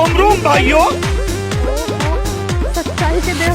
रोम रोम भाइयों। सच्चाई के देव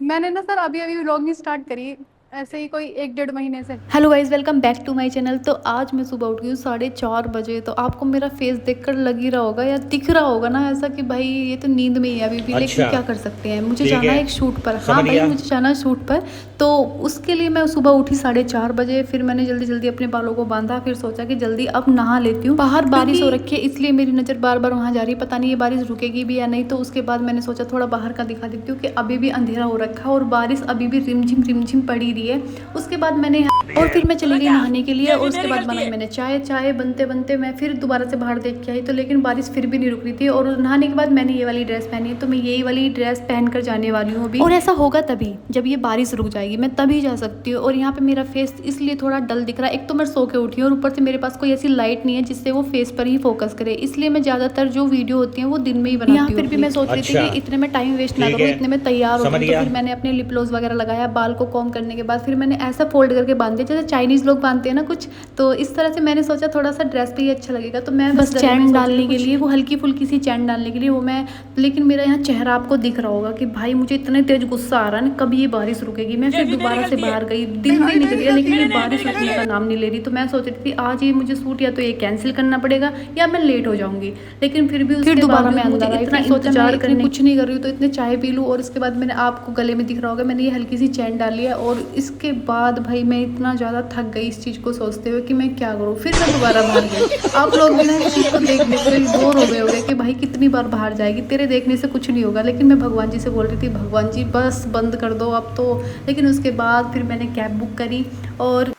मैंने ना सर अभी अभी व्लॉगिंग स्टार्ट करी, ऐसे ही कोई 1 डेढ़ महीने से। Hello guys, welcome back to my channel. तो आज मैं सुबह उठ गई हूँ 4:30 बजे। तो आपको मेरा फेस देखकर लग ही रहा होगा या दिख रहा होगा ना ऐसा कि भाई ये तो नींद में ही है अभी भी। लेकिन क्या कर सकते हैं, मुझे जाना है एक शूट पर। हाँ भाई, मुझे जाना है शूट पर। तो उसके लिए मैं सुबह उठी 4:30 बजे। फिर मैंने जल्दी जल्दी अपने बालों को बांधा। फिर सोचा कि जल्दी अब नहा लेती हूँ। बाहर बारिश हो रखी है इसलिए मेरी नज़र बार बार वहाँ जा रही है। पता नहीं ये बारिश रुकेगी भी या नहीं। तो उसके बाद मैंने सोचा थोड़ा बाहर का दिखा देती हूँ कि अभी भी अंधेरा हो रखा है और बारिश अभी भी रिमझिम पड़ी रही है। उसके बाद मैंने और फिर मैं चली गई नहाने के लिए। और उसके बाद बनाई मैंने चाय। चाय बनते बनते मैं फिर दोबारा से बाहर देख के आई। तो लेकिन बारिश फिर भी नहीं रुक रही थी। और नहाने के बाद मैंने ये वाली ड्रेस पहनी है। तो मैं यही वाली ड्रेस पहन कर जाने वाली हूँ अभी। और ऐसा होगा तभी जब ये बारिश रुक जाएगी, मैं तभी जा सकती हूँ। और यहाँ पे मेरा फेस इसलिए थोड़ा डल दिख रहा है। एक तो मैं सो के उठी हूँ और ऊपर से मेरे पास कोई ऐसी लाइट नहीं है जिससे वो फेस पर ही फोकस करे। इसलिए मैं ज़्यादातर जो वीडियो होती है वो दिन में ही बनाती हूँ। फिर भी मैं सोच रही थी कि इतने में टाइम वेस्ट ना करूँ, इतने में तैयार हो गई। तो फिर मैंने अपने लिप ग्लोस वगैरह लगाया। बाल को कॉम्ब करने के बाद फिर मैंने ऐसा फोल्ड करके बांध दिया जैसे चाइनीज़ लोग बांधते हैं ना कुछ। तो इस तरह से मैंने सोचा थोड़ा सा ड्रेस पे ही अच्छा लगेगा। तो मैं बस चैन डालने के लिए, वो हल्की फुल्की सी चैन डालने के लिए वो मैं। लेकिन मेरा यहाँ चेहरा आपको दिख रहा होगा कि भाई मुझे इतने तेज गुस्सा आ रहा है ना, कभी ये बारिश रुकेगी। मैं फिर दोबारा से बाहर गई, दिन भी निकल गया लेकिन ये बारिश रुकने का नाम नहीं ले रही। तो मैं सोच रही थी आज ये मुझे सूट या तो ये कैंसिल करना पड़ेगा या मैं लेट हो जाऊंगी। लेकिन फिर भी फिर दोबारा मैं अंदर आई। इतना इंतजार करने कुछ नहीं कर रही हूँ तो इतने चाय पी लूँ। और इसके बाद मैंने आपको गले में दिख रहा होगा मैंने ये हल्की सी चैन डाली है। और इसके बाद भाई मैं इतना ज़्यादा थक गई इस चीज़ को सोचते हुए कि मैं क्या करूँ। फिर मैं दोबारा बाहर गई। आप लोग भी ना इस चीज़ को देख देख कर बोर हो गए होंगे कि भाई कितनी बार बाहर जाएगी, तेरे देखने से कुछ नहीं होगा। लेकिन मैं भगवान जी से बोल रही थी भगवान जी बस बंद कर दो अब तो। लेकिन उसके बाद फिर मैंने कैब बुक करी। और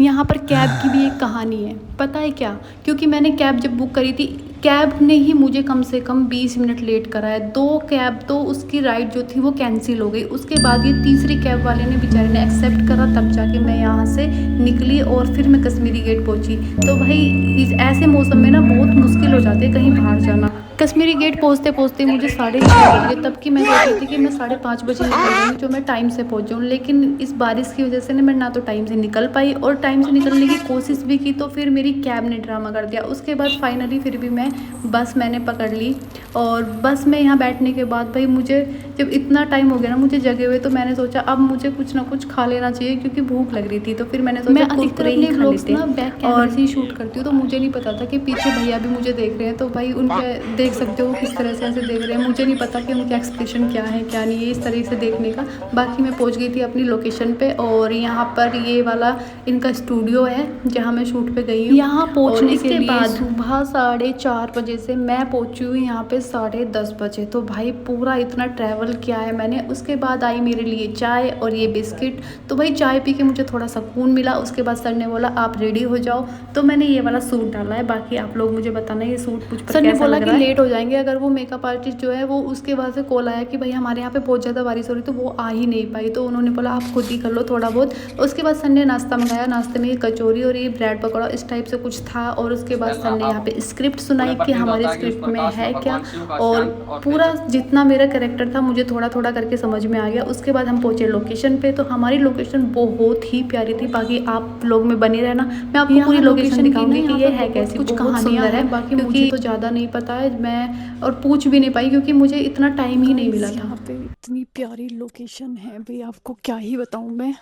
यहाँ पर कैब की भी एक कहानी है, पता है क्या? क्योंकि मैंने कैब जब बुक करी थी, कैब ने ही मुझे कम से कम 20 मिनट लेट कराया। 2 कैब तो उसकी राइड जो थी वो कैंसिल हो गई। उसके बाद ये तीसरी कैब वाले ने बेचारे ने एक्सेप्ट करा, तब जाके मैं यहाँ से निकली और फिर मैं कश्मीरी गेट पहुँची। तो भाई इस ऐसे मौसम में ना बहुत मुश्किल हो जाती है कहीं बाहर जाना। कश्मीरी गेट पहुँचते पहुँचते मुझे 6:30 बज गए। तब की मैं सोच रही थी कि मैं 5:30 बजे निकल जाऊँगी जो मैं टाइम से पहुँच जाऊँ। लेकिन इस बारिश की वजह से ना मैं ना तो टाइम से निकल पाई और टाइम से निकलने की कोशिश भी की तो फिर मेरी कैब ने ड्रामा कर दिया। उसके बाद फाइनली फिर भी मैं बस मैंने पकड़ ली। और बस में यहाँ बैठने के बाद भाई मुझे जब इतना टाइम हो गया ना मुझे जगे हुए, तो मैंने सोचा अब मुझे कुछ ना कुछ खा लेना चाहिए क्योंकि भूख लग रही थी। तो फिर मैंने सोचा कुरकुरे ही खा लेते हैं। बैक कैमरे से ही शूट करती हूँ तो मुझे नहीं पता था कि पीछे भैया भी मुझे देख रहे हैं। तो भाई उनके देख सकते हो किस तरह से ऐसे देख रहे हैं। मुझे नहीं पता कि उनके एक्सप्रेशन क्या है क्या नहीं है इस तरह से देखने का। बाकी मैं पहुँच गई थी अपनी लोकेशन पे। और यहाँ पर ये वाला इनका स्टूडियो है जहाँ मैं शूट पे गई हूँ। यहाँ पहुँचने के बाद सुबह 4:30 बजे से मैं पहुँची हुई यहाँ पे 10:30 बजे। तो भाई पूरा इतना ट्रैवल किया है मैंने। उसके बाद आई मेरे लिए चाय और ये बिस्किट। तो भाई चाय पी के मुझे थोड़ा सुकून मिला। उसके बाद सर ने बोला आप रेडी हो जाओ। तो मैंने ये वाला सूट डाला है। बाकी आप लोग मुझे बताना ये सूट मुझ पर सर ने बोला कि लेट हो जाएंगे अगर वो मेकअप आर्टिस्ट जो है वो। उसके बाद से कॉल आया कि भाई हमारे यहाँ पे बहुत ज़्यादा बारिश हो रही तो वो आ ही नहीं पाई। तो उन्होंने बोला आप खुद ही कर लो थोड़ा बहुत। उसके बाद सर ने नाश्ता मंगाया। नाश्ते में ये कचौरी और ये ब्रेड पकौड़ा इस टाइप से कुछ था। और उसके बाद सर ने यहाँ पे स्क्रिप्ट सुनाई कि हमारे स्क्रिप्ट में है क्या। और पूरा जितना मेरा कैरेक्टर था मुझे थोड़ा थोड़ा करके समझ में आ गया। उसके बाद हम पहुँचे लोकेशन पे। तो हमारी लोकेशन बहुत ही प्यारी थी। बाकी आप लोग में बने रहना, मैं आपको पूरी लोकेशन दिखाऊंगी कि ये है कैसी। कुछ कहानियाँ हैं बाकी मुझे तो ज़्यादा नहीं पता है, मैं और पूछ भी नहीं पाई क्योंकि मुझे इतना टाइम ही नहीं मिला था। यहाँ पे इतनी प्यारी लोकेशन है भाई, आपको क्या ही बताऊँ मैं।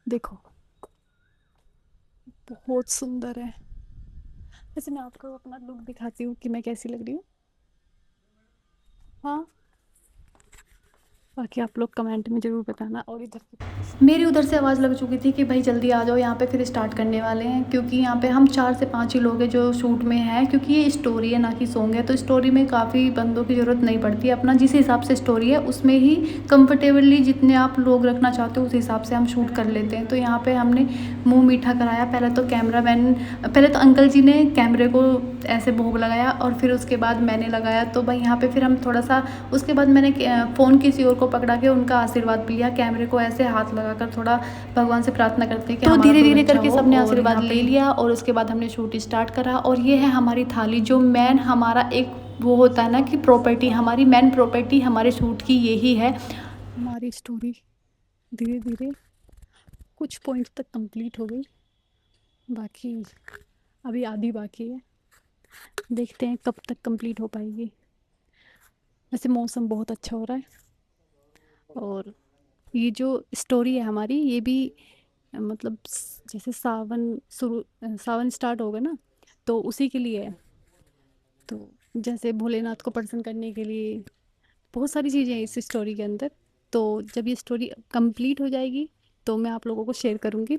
देखो बहुत सुंदर है। वैसे मैं आपको अपना लुक दिखाती हूँ कि मैं कैसी लग रही हूँ। हाँ, बाकी आप लोग कमेंट में ज़रूर बताना। और इधर मेरी उधर से आवाज़ लग चुकी थी कि भाई जल्दी आ जाओ यहाँ पे फिर स्टार्ट करने वाले हैं। क्योंकि यहाँ पे हम 4 से 5 ही लोग हैं जो शूट में हैं। क्योंकि ये स्टोरी है ना कि सॉन्ग है। तो स्टोरी में काफ़ी बंदों की ज़रूरत नहीं पड़ती है। अपना जिस हिसाब से स्टोरी है उसमें ही कंफर्टेबली जितने आप लोग रखना चाहते हो उस हिसाब से हम शूट कर लेते हैं। तो यहाँ पर हमने मुँह मीठा कराया। पहले तो पहले तो अंकल जी ने कैमरे को ऐसे भोग लगाया और फिर उसके बाद मैंने लगाया। तो भाई यहाँ पे फिर हम थोड़ा सा उसके बाद मैंने फ़ोन किसी और को पकड़ा के उनका आशीर्वाद भी लिया। कैमरे को ऐसे हाथ लगाकर थोड़ा भगवान से प्रार्थना करते हैं कि तो धीरे धीरे करके सबने आशीर्वाद ले लिया। और उसके बाद हमने शूट स्टार्ट करा। और ये है हमारी थाली जो मेन हमारा एक वो होता है ना कि प्रॉपर्टी, हमारी मेन प्रॉपर्टी हमारे शूट की यही है। हमारी स्टोरी धीरे धीरे कुछ पॉइंट तक कंप्लीट हो गई। बाकी अभी आधी बाकी है, देखते हैं कब तक कंप्लीट हो पाएगी। वैसे मौसम बहुत अच्छा हो रहा है, और ये जो स्टोरी है हमारी, ये भी मतलब जैसे सावन स्टार्ट होगा ना, तो उसी के लिए है। तो जैसे भोलेनाथ को प्रसन्न करने के लिए बहुत सारी चीज़ें हैं इस स्टोरी के अंदर। तो जब ये स्टोरी कंप्लीट हो जाएगी तो मैं आप लोगों को शेयर करूँगी।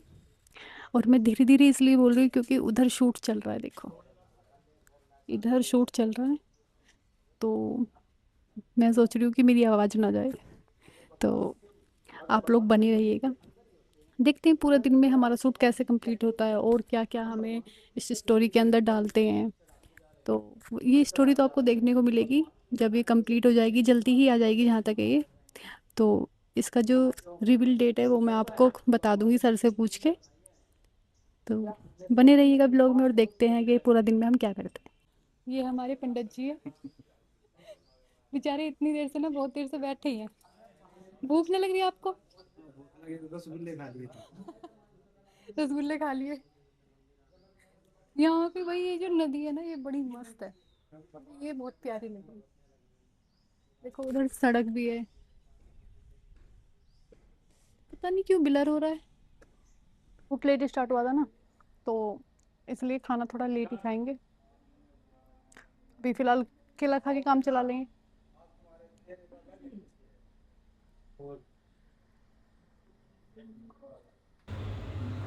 और मैं धीरे धीरे इसलिए बोल रही हूँ क्योंकि उधर शूट चल रहा है, देखो इधर शूट चल रहा है। तो मैं सोच रही हूँ कि मेरी आवाज़ ना जाए, तो आप लोग बने रहिएगा। देखते हैं पूरा दिन में हमारा शूट कैसे कंप्लीट होता है और क्या क्या हमें इस स्टोरी के अंदर डालते हैं। तो ये स्टोरी तो आपको देखने को मिलेगी जब ये कंप्लीट हो जाएगी, जल्दी ही आ जाएगी जहाँ तक है ये। तो इसका जो रिवील डेट है वो मैं आपको बता दूंगी सर से पूछ के। तो बने रहिएगा ब्लॉग में और देखते हैं कि पूरा दिन में हम क्या करते हैं। ये हमारे पंडित जी है, बेचारे इतनी देर से ना, बहुत देर से बैठे ही हैं। भूख नहीं लग रही है आपको? रसगुल्ले खा लिए थे। रसगुल्ले खा लिए। यहाँ पे भाई ये जो नदी है ना, ये बड़ी मस्त है, ये बहुत प्यारी लगी। देखो उधर सड़क भी है, पता नहीं क्यों ब्लर हो रहा है। वो लेट स्टार्ट हुआ था ना, तो इसलिए खाना थोड़ा लेट ही खाएंगे। अभी फिलहाल केला खा के काम चला लेंगे।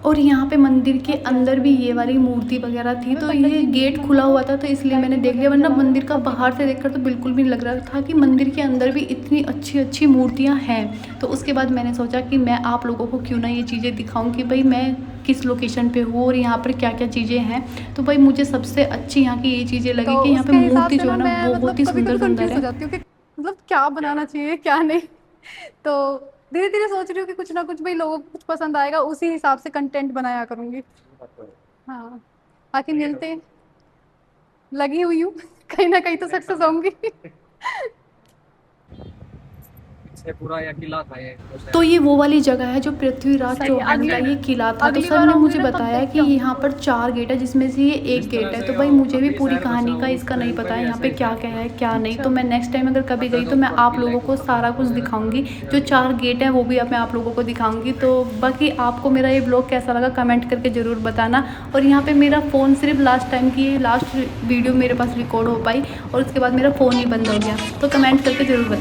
और यहाँ पे मंदिर के अंदर भी ये वाली मूर्ति वगैरह थी, तो ये गेट खुला हुआ था तो इसलिए मैंने देख लिया, वरना मंदिर का बाहर से देखकर तो बिल्कुल भी नहीं लग रहा था कि मंदिर के अंदर भी इतनी अच्छी अच्छी मूर्तियाँ हैं। तो उसके बाद मैंने सोचा कि मैं आप लोगों को क्यों ना ये चीज़ें दिखाऊं कि भाई मैं किस लोकेशन पे हूँ और यहाँ पर क्या क्या चीज़ें हैं। तो भाई मुझे सबसे अच्छी यहाँ की ये चीज़ें लगी कि यहाँ पे मूर्ति जो है ना बहुत ही सुंदर सुंदर है। मतलब क्या बनाना चाहिए क्या नहीं, तो धीरे धीरे सोच रही हूँ कि कुछ ना कुछ भाई लोगों को कुछ पसंद आएगा, उसी हिसाब से कंटेंट बनाया करूंगी। हाँ, बाकी मिलते हैं, लगी हुई हूँ कहीं ना कहीं तो सक्सेस होंगी। पूरा या किला था ये। तो ये वो वाली जगह है जो पृथ्वीराज चौहान का ये किला था। तो सर ने मुझे बताया कि यहाँ पर 4 गेट है जिसमें से ये एक गेट है। तो भाई मुझे भी पूरी कहानी का इसका नहीं पता है यहाँ पे क्या क्या है क्या नहीं। तो मैं नेक्स्ट टाइम अगर कभी गई तो मैं आप लोगों को सारा कुछ दिखाऊंगी, जो 4 गेट है वो भी मैं आप लोगों को दिखाऊंगी। तो बाकी आपको मेरा ये ब्लॉग कैसा लगा कमेंट करके ज़रूर बताना। और यहाँ पर मेरा फ़ोन सिर्फ लास्ट टाइम की लास्ट वीडियो मेरे पास रिकॉर्ड हो पाई और उसके बाद मेरा फ़ोन ही बंद हो गया, तो कमेंट करके ज़रूर बताना।